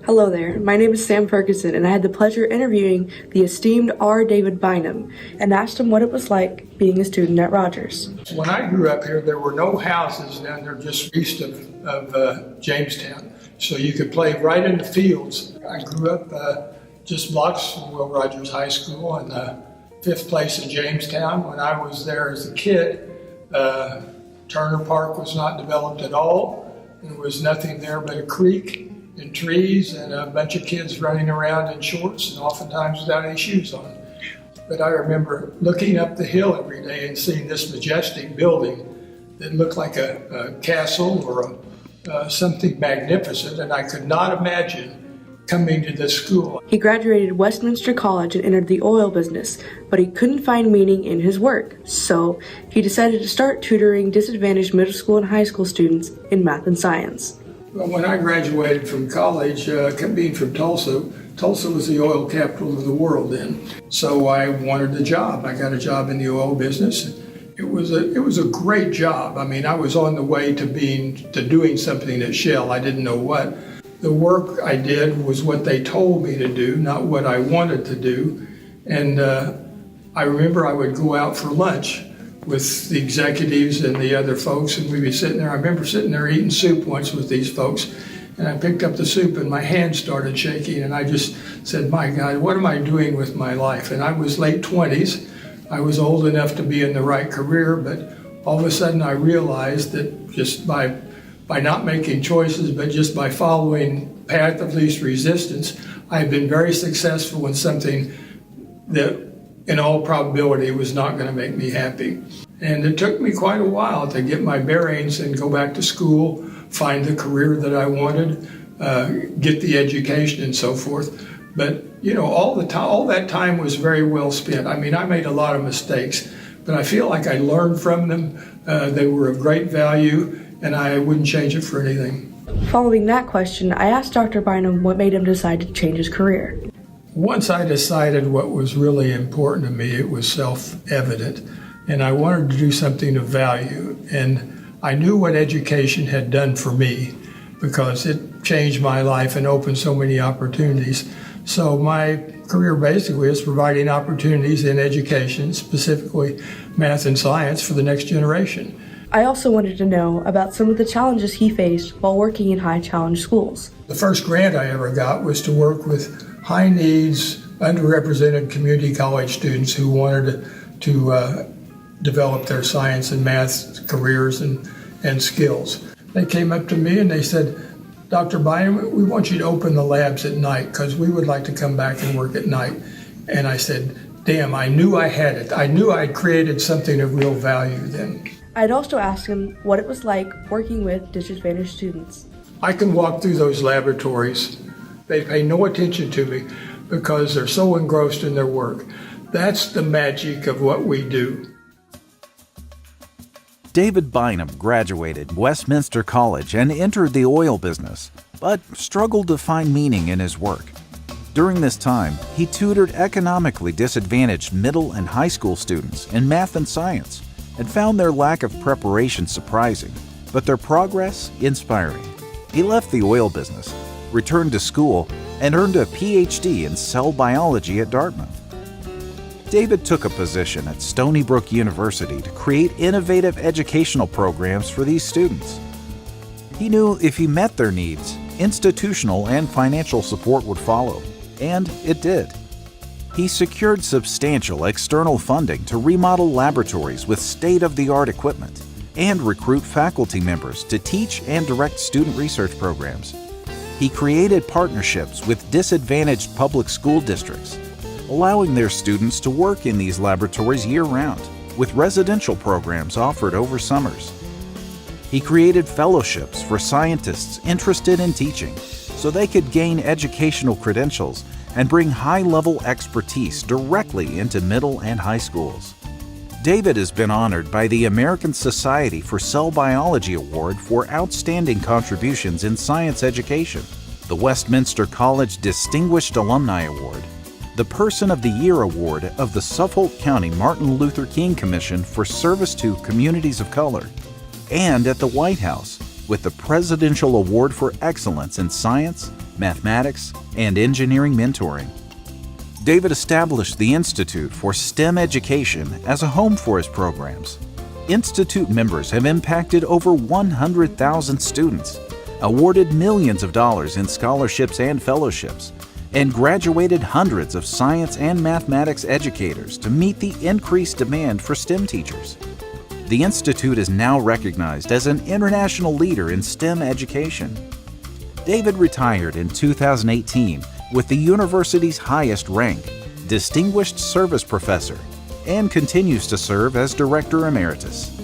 Hello there, my name is Sam Ferguson, and I had the pleasure of interviewing the esteemed R. David Bynum and asked him what it was like being a student at Rogers. When I grew up here, there were no houses down there just east of Jamestown, so you could play right in the fields. I grew up just blocks from Will Rogers High School in the 5th place in Jamestown. When I was there as a kid, Turner Park was not developed at all. There was nothing there but a creek and trees and a bunch of kids running around in shorts and oftentimes without any shoes on. But I remember looking up the hill every day and seeing this majestic building that looked like a castle or something magnificent, and I could not imagine coming to this school. He graduated Westminster College and entered the oil business, but he couldn't find meaning in his work, so he decided to start tutoring disadvantaged middle school and high school students in math and science. Well, when I graduated from college, being from Tulsa was the oil capital of the world then. So I wanted a job. I got a job in the oil business. It was a great job. I mean, I was on the way to doing something at Shell. I didn't know what. The work I did was what they told me to do, not what I wanted to do. And I remember I would go out for lunch with the executives and the other folks, and we'd be sitting there. I remember sitting there eating soup once with these folks, and I picked up the soup and my hand started shaking, and I just said, my God, what am I doing with my life? And I was late 20s. I was old enough to be in the right career, but all of a sudden I realized that just by not making choices, but just by following path of least resistance, I've been very successful in something that in all probability was not going to make me happy. And it took me quite a while to get my bearings and go back to school, find the career that I wanted, get the education and so forth. But all that time was very well spent. I mean, I made a lot of mistakes, but I feel like I learned from them. They were of great value, and I wouldn't change it for anything. Following that question, I asked Dr. Bynum what made him decide to change his career. Once I decided what was really important to me, it was self-evident, and I wanted to do something of value. And I knew what education had done for me because it changed my life and opened so many opportunities. So my career basically is providing opportunities in education, specifically math and science, for the next generation. I also wanted to know about some of the challenges he faced while working in high-challenge schools. The first grant I ever got was to work with high-needs, underrepresented community college students who wanted to develop their science and math careers and skills. They came up to me and they said, Dr. Bynum, we want you to open the labs at night because we would like to come back and work at night. And I said, damn, I knew I had it. I knew I'd created something of real value then. I'd also asked him what it was like working with disadvantaged students. I can walk through those laboratories. They pay no attention to me because they're so engrossed in their work. That's the magic of what we do. David Bynum graduated Westminster College and entered the oil business, but struggled to find meaning in his work. During this time, he tutored economically disadvantaged middle and high school students in math and science and found their lack of preparation surprising, but their progress inspiring. He left the oil business, returned to school, and earned a PhD in cell biology at Dartmouth. David took a position at Stony Brook University to create innovative educational programs for these students. He knew if he met their needs, institutional and financial support would follow, and it did. He secured substantial external funding to remodel laboratories with state-of-the-art equipment and recruit faculty members to teach and direct student research programs. He created partnerships with disadvantaged public school districts, allowing their students to work in these laboratories year-round, with residential programs offered over summers. He created fellowships for scientists interested in teaching so they could gain educational credentials and bring high-level expertise directly into middle and high schools. David has been honored by the American Society for Cell Biology Award for outstanding contributions in science education, the Westminster College Distinguished Alumni Award, the Person of the Year Award of the Suffolk County Martin Luther King Commission for service to communities of color, and at the White House with the Presidential Award for Excellence in Science, Mathematics, and Engineering Mentoring. David established the Institute for STEM Education as a home for his programs. Institute members have impacted over 100,000 students, awarded millions of dollars in scholarships and fellowships, and graduated hundreds of science and mathematics educators to meet the increased demand for STEM teachers. The Institute is now recognized as an international leader in STEM education. David retired in 2018 with the university's highest rank, Distinguished Service Professor, and continues to serve as Director Emeritus.